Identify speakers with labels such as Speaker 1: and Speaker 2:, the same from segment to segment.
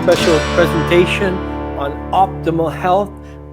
Speaker 1: special presentation on optimal health,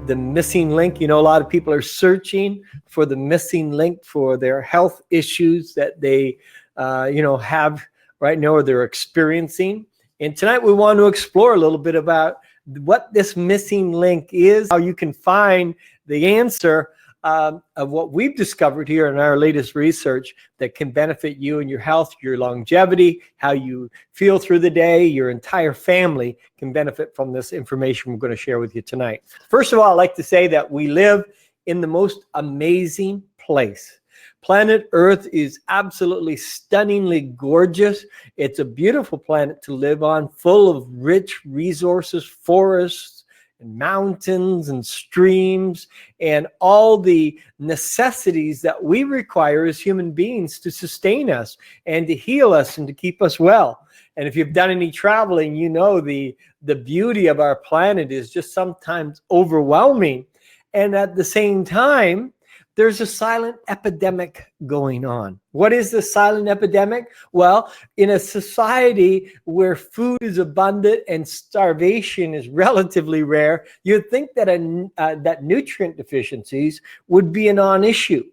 Speaker 1: the missing link. You know, a lot of people are searching for the missing link for their health issues that they, have right now or they're experiencing. And tonight we want to explore a little bit about what this missing link is, how you can find the answer of what we've discovered here in our latest research that can benefit you and your health, your longevity, how you feel through the day. Your entire family can benefit from this information we're going to share with you tonight. First of all, I'd like to say that we live in the most amazing place. Planet Earth is absolutely stunningly gorgeous. It's a beautiful planet to live on, full of rich resources, forests, and mountains and streams, and all the necessities that we require as human beings to sustain us and to heal us and to keep us well. And if you've done any traveling, you know the beauty of our planet is just sometimes overwhelming. And at the same time, there's a silent epidemic going on. What is the silent epidemic? Well, in a society where food is abundant and starvation is relatively rare, you'd think that that nutrient deficiencies would be a non-issue.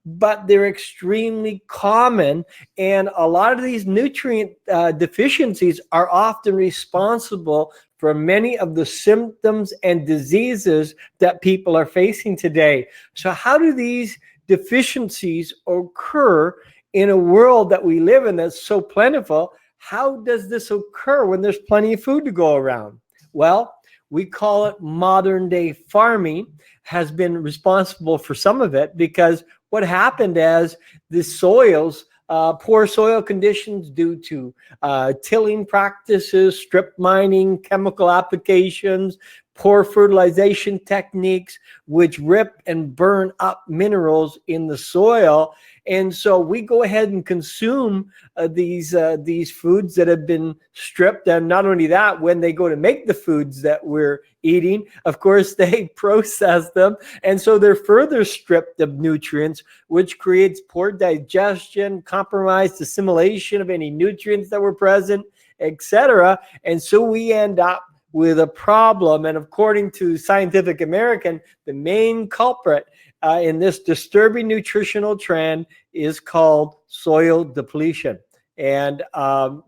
Speaker 1: But they're extremely common, and a lot of these nutrient deficiencies are often responsible for many of the symptoms and diseases that people are facing today. So how do these deficiencies occur in a world that we live in that's so plentiful? How does this occur when there's plenty of food to go around? Well, we call it modern day farming has been responsible for some of it, because what happened as the soils, poor soil conditions due to tilling practices, strip mining, chemical applications, poor fertilization techniques, which rip and burn up minerals in the soil. And so we go ahead and consume these foods that have been stripped. And not only that, when they go to make the foods that we're eating, of course, they process them. And so they're further stripped of nutrients, which creates poor digestion, compromised assimilation of any nutrients that were present, etc. And so we end up with a problem. And according to Scientific American, the main culprit in this disturbing nutritional trend is called soil depletion. And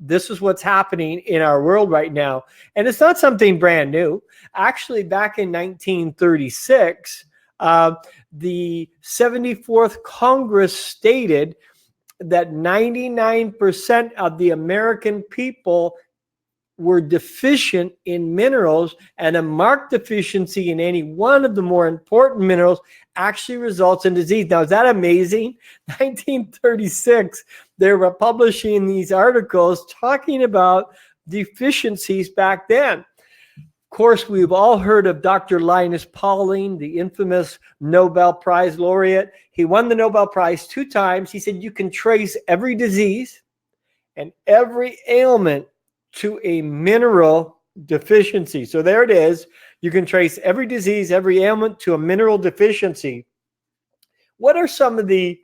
Speaker 1: this is what's happening in our world right now. And it's not something brand new. Actually, back in 1936, the 74th Congress stated that 99% of the American people were deficient in minerals, and a marked deficiency in any one of the more important minerals actually results in disease. Now, is that amazing? 1936, they were publishing these articles talking about deficiencies back then. Of course, we've all heard of Dr. Linus Pauling, the infamous Nobel Prize laureate. He won the Nobel Prize 2 times. He said you can trace every disease and every ailment to a mineral deficiency. So there it is. You can trace every disease, every ailment to a mineral deficiency. What are some of the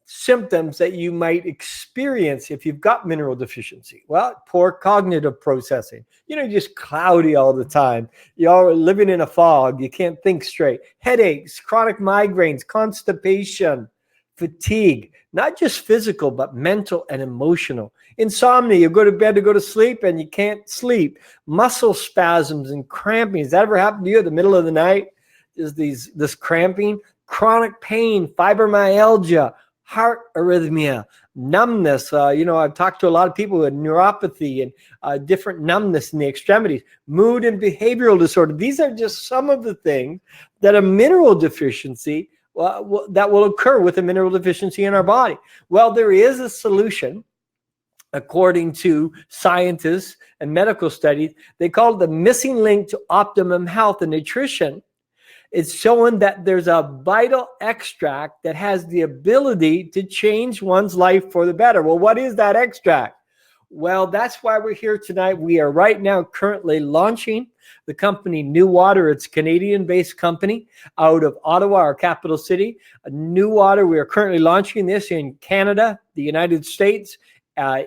Speaker 1: symptoms that you might experience if you've got mineral deficiency? Well, poor cognitive processing. You're just cloudy all the time. You're living in a fog. You can't think straight. Headaches, chronic migraines, constipation, fatigue, not just physical, but mental and emotional. Insomnia, you go to bed to go to sleep and you can't sleep. Muscle spasms and cramping. Has that ever happened to you in the middle of the night? Is this cramping? Chronic pain, fibromyalgia, heart arrhythmia, numbness. I've talked to a lot of people with neuropathy and different numbness in the extremities, mood and behavioral disorder. These are just some of the things that a mineral deficiency that will occur with a mineral deficiency in our body. Well, there is a solution. According to scientists and medical studies, they call it the missing link to optimum health and nutrition. It's showing that there's a vital extract that has the ability to change one's life for the better. Well, what is that extract? Well, that's why we're here tonight. We are right now currently launching the company New Water. It's a Canadian-based company out of Ottawa, our capital city. New Water, we are currently launching this in Canada, the United States,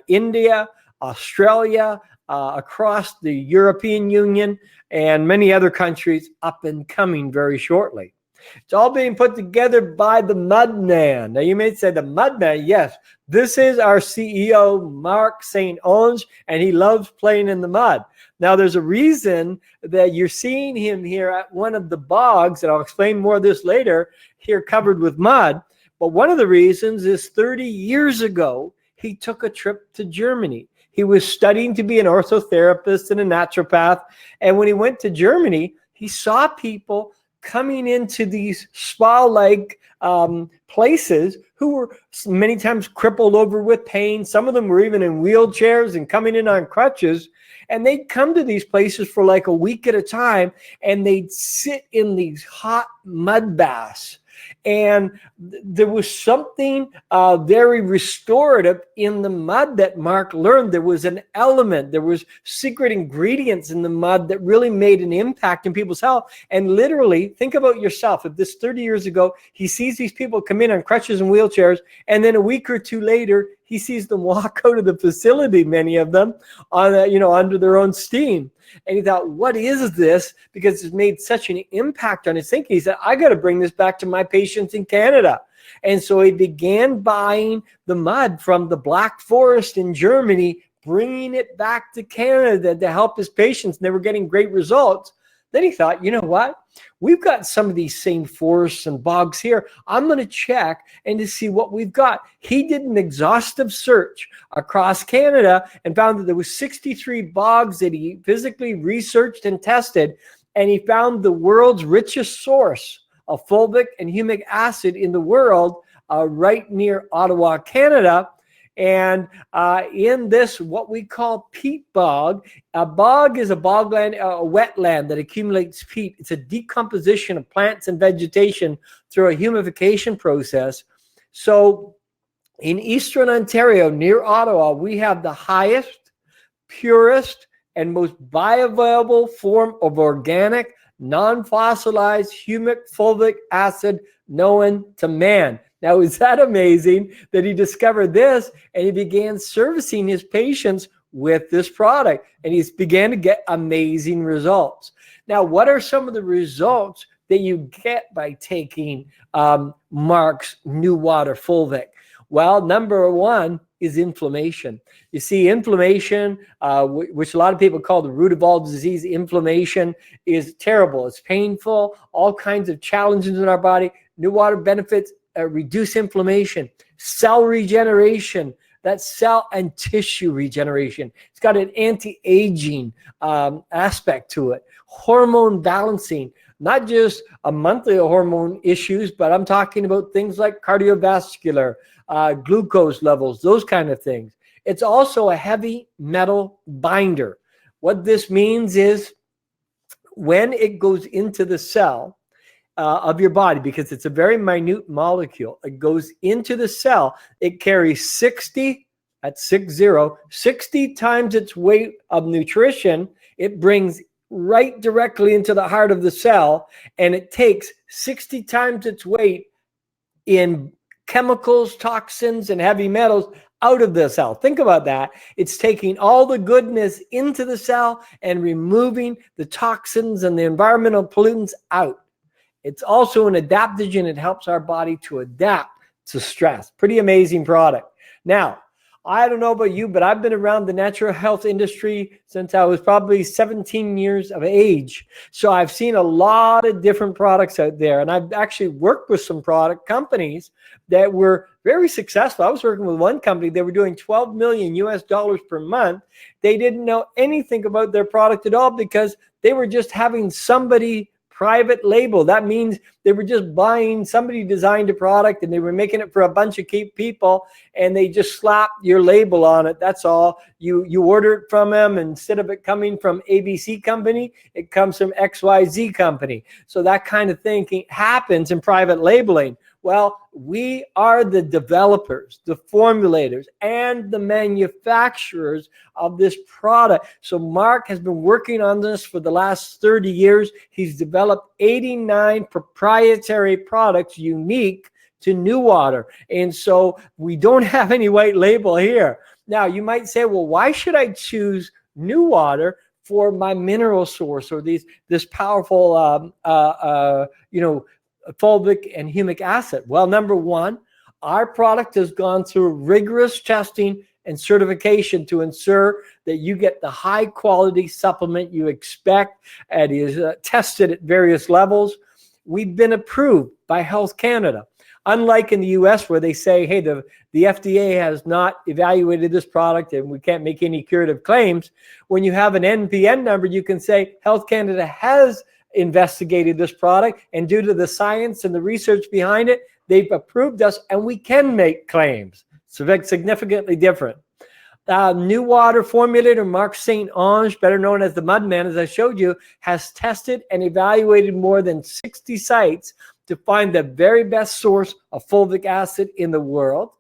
Speaker 1: India, Australia, across the European Union, and many other countries up and coming very shortly. It's all being put together by the Mudman. Now, you may say the Mudman. Yes, this is our CEO, Marc St. Onge, and he loves playing in the mud. Now, there's a reason that you're seeing him here at one of the bogs, and I'll explain more of this later, here covered with mud. But one of the reasons is 30 years ago, he took a trip to Germany. He was studying to be an orthotherapist and a naturopath. And when he went to Germany, he saw people coming into these spa-like places who were many times crippled over with pain. Some of them were even in wheelchairs and coming in on crutches. And they'd come to these places for like a week at a time, and they'd sit in these hot mud baths. And there was something very restorative in the mud that Marc learned. There was an element, there was secret ingredients in the mud that really made an impact in people's health. And literally, think about yourself. If this 30 years ago, he sees these people come in on crutches and wheelchairs, and then a week or two later, he sees them walk out of the facility, many of them, on under their own steam. And he thought, what is this? Because it's made such an impact on his thinking. He said, I got to bring this back to my patients in Canada. And so he began buying the mud from the Black Forest in Germany, bringing it back to Canada to help his patients. And they were getting great results. Then he thought, you know what? We've got some of these same forests and bogs here. I'm going to check and to see what we've got. He did an exhaustive search across Canada and found that there was 63 bogs that he physically researched and tested. And he found the world's richest source of fulvic and humic acid in the world right near Ottawa, Canada. And in this, what we call peat bog, a bog is a bogland, a wetland that accumulates peat. It's a decomposition of plants and vegetation through a humification process. So in Eastern Ontario, near Ottawa, we have the highest, purest, and most bioavailable form of organic, non-fossilized humic fulvic acid known to man. Now, is that amazing that he discovered this and he began servicing his patients with this product, and he began to get amazing results. Now, what are some of the results that you get by taking Marc's New Water Fulvic? Well, number one is inflammation. You see, inflammation, which a lot of people call the root of all disease, inflammation is terrible. It's painful, all kinds of challenges in our body. New Water benefits reduce inflammation, cell regeneration, that cell and tissue regeneration. It's got an anti-aging aspect to it. Hormone balancing, not just a monthly hormone issues, but I'm talking about things like cardiovascular, glucose levels, those kind of things. It's also a heavy metal binder. What this means is when it goes into the cell, of your body, because it's a very minute molecule. It goes into the cell. It carries 60 times its weight of nutrition. It brings right directly into the heart of the cell, and it takes 60 times its weight in chemicals, toxins, and heavy metals out of the cell. Think about that. It's taking all the goodness into the cell and removing the toxins and the environmental pollutants out. It's also an adaptogen. It helps our body to adapt to stress. Pretty amazing product. Now, I don't know about you, but I've been around the natural health industry since I was probably 17 years of age. So I've seen a lot of different products out there. And I've actually worked with some product companies that were very successful. I was working with one company. They were doing $12 million US per month. They didn't know anything about their product at all because they were just having somebody private label. That means they were just buying, somebody designed a product and they were making it for a bunch of people, and they just slapped your label on it. That's all. You order it from them. Instead of it coming from ABC company, it comes from XYZ company. So that kind of thinking happens in private labeling. Well, we are the developers, the formulators, and the manufacturers of this product. So Marc has been working on this for the last 30 years. He's developed 89 proprietary products unique to New Water. And so we don't have any white label here. Now, you might say, well, why should I choose New Water for my mineral source or this powerful, fulvic and humic acid? Well, number one, our product has gone through rigorous testing and certification to ensure that you get the high quality supplement you expect. It is tested at various levels. We've been approved by Health Canada. Unlike in the US where they say, hey, the FDA has not evaluated this product and we can't make any curative claims. When you have an NPN number, you can say Health Canada has investigated this product, and due to the science and the research behind it, they've approved us and we can make claims. So that's significantly different. New Water formulator Marc St. Onge, better known as the Mudman, as I showed you, has tested and evaluated more than 60 sites to find the very best source of fulvic acid in the world.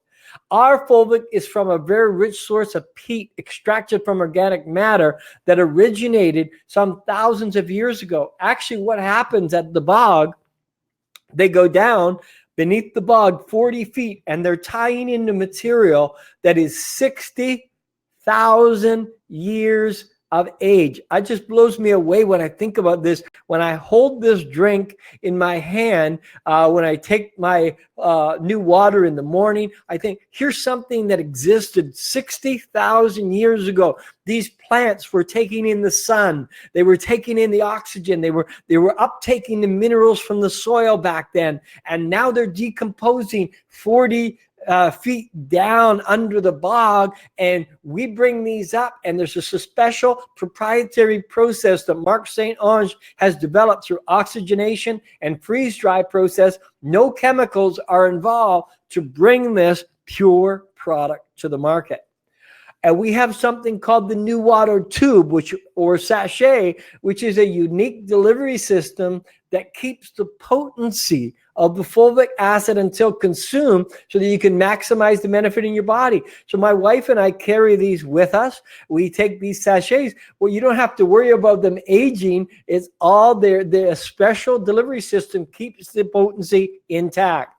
Speaker 1: Our fulvic is from a very rich source of peat extracted from organic matter that originated some thousands of years ago. Actually, what happens at the bog, they go down beneath the bog 40 feet and they're tying into material that is 60,000 years of age. It just blows me away when I think about this. When I hold this drink in my hand, when I take my New Water in the morning, I think here's something that existed 60,000 years ago. These plants were taking in the sun. They were taking in the oxygen. They were uptaking the minerals from the soil back then. And now they're decomposing 40 feet down under the bog, and we bring these up, and there's a special proprietary process that Marc St. Onge has developed through oxygenation and freeze-dry process. No chemicals are involved to bring this pure product to the market. And we have something called the New Water tube, or sachet, which is a unique delivery system that keeps the potency of the fulvic acid until consumed so that you can maximize the benefit in your body. So my wife and I carry these with us. We take these sachets. Well, you don't have to worry about them aging. It's all there. The special delivery system keeps the potency intact.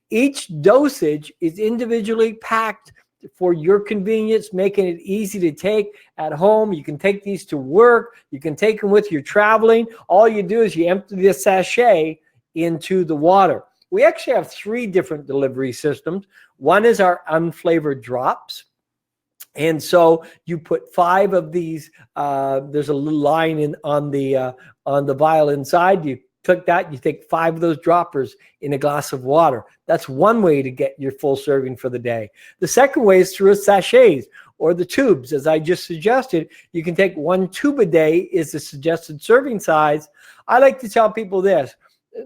Speaker 1: Each dosage is individually packed for your convenience, making it easy to take at home. You can take these to work. You can take them with you traveling. All you do is you empty the sachet into the water. We actually have 3 different delivery systems. One is our Unflavored Drops. And so you put 5 of these. There's a little line on the vial inside. You click that, you take 5 of those droppers in a glass of water. That's one way to get your full serving for the day. The second way is through sachets or the tubes. As I just suggested, you can take 1 tube a day is the suggested serving size. I like to tell people this.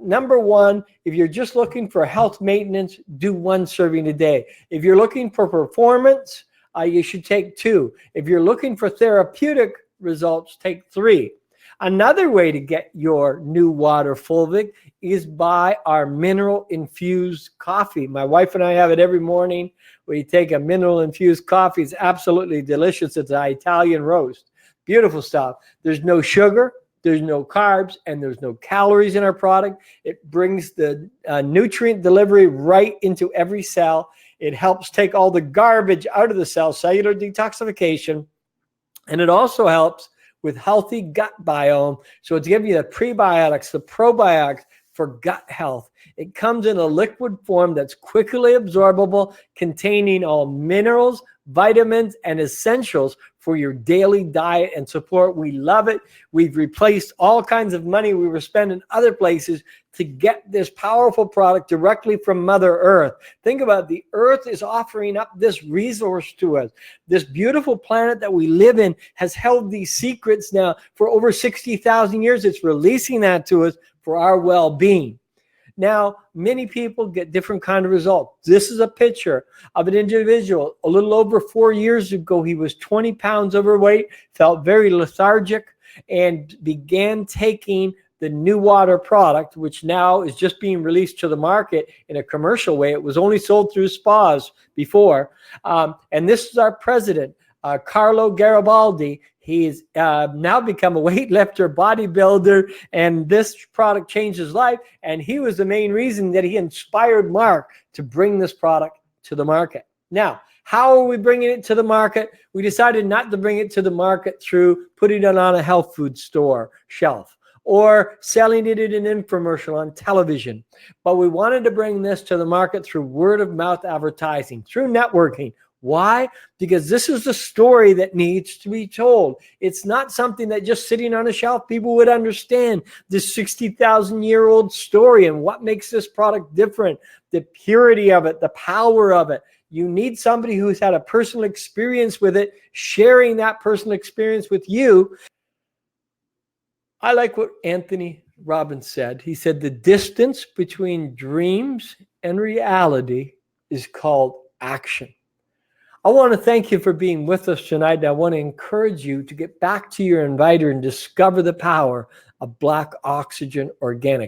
Speaker 1: Number one, if you're just looking for health maintenance, do 1 serving a day. If you're looking for performance, you should take 2. If you're looking for therapeutic results, take 3. Another way to get your New Water fulvic is by our mineral infused coffee. My wife and I have it every morning. We take a mineral infused coffee. It's absolutely delicious. It's an Italian roast. Beautiful stuff. There's no sugar, there's no carbs, and there's no calories in our product. It brings the nutrient delivery right into every cell. It helps take all the garbage out of the cell, cellular detoxification, and it also helps with healthy gut biome. So it's giving you the prebiotics, the probiotics for gut health. It comes in a liquid form that's quickly absorbable, containing all minerals, vitamins, and essentials for your daily diet and support. We love it. We've replaced all kinds of money we were spending other places to get this powerful product directly from Mother Earth. Think about it. The Earth is offering up this resource to us. This beautiful planet that we live in has held these secrets now for over 60,000 years. It's releasing that to us for our well-being. Now, many people get different kind of results. This is a picture of an individual. A little over 4 years ago, he was 20 pounds overweight, felt very lethargic, and began taking the New Water product, which now is just being released to the market in a commercial way. It was only sold through spas before. And this is our president, Carlo Garibaldi. He's now become a weightlifter, bodybuilder, and this product changed his life. And he was the main reason that he inspired Marc to bring this product to the market. Now, how are we bringing it to the market? We decided not to bring it to the market through putting it on a health food store shelf or selling it in an infomercial on television. But we wanted to bring this to the market through word of mouth advertising, through networking. Why? Because this is the story that needs to be told. It's not something that just sitting on a shelf people would understand. This 60,000-year-old story and what makes this product different, the purity of it, the power of it. You need somebody who's had a personal experience with it, sharing that personal experience with you. I like what Anthony Robbins said. He said, the distance between dreams and reality is called action. I want to thank you for being with us tonight. I want to encourage you to get back to your inviter and discover the power of Black Oxygen Organics.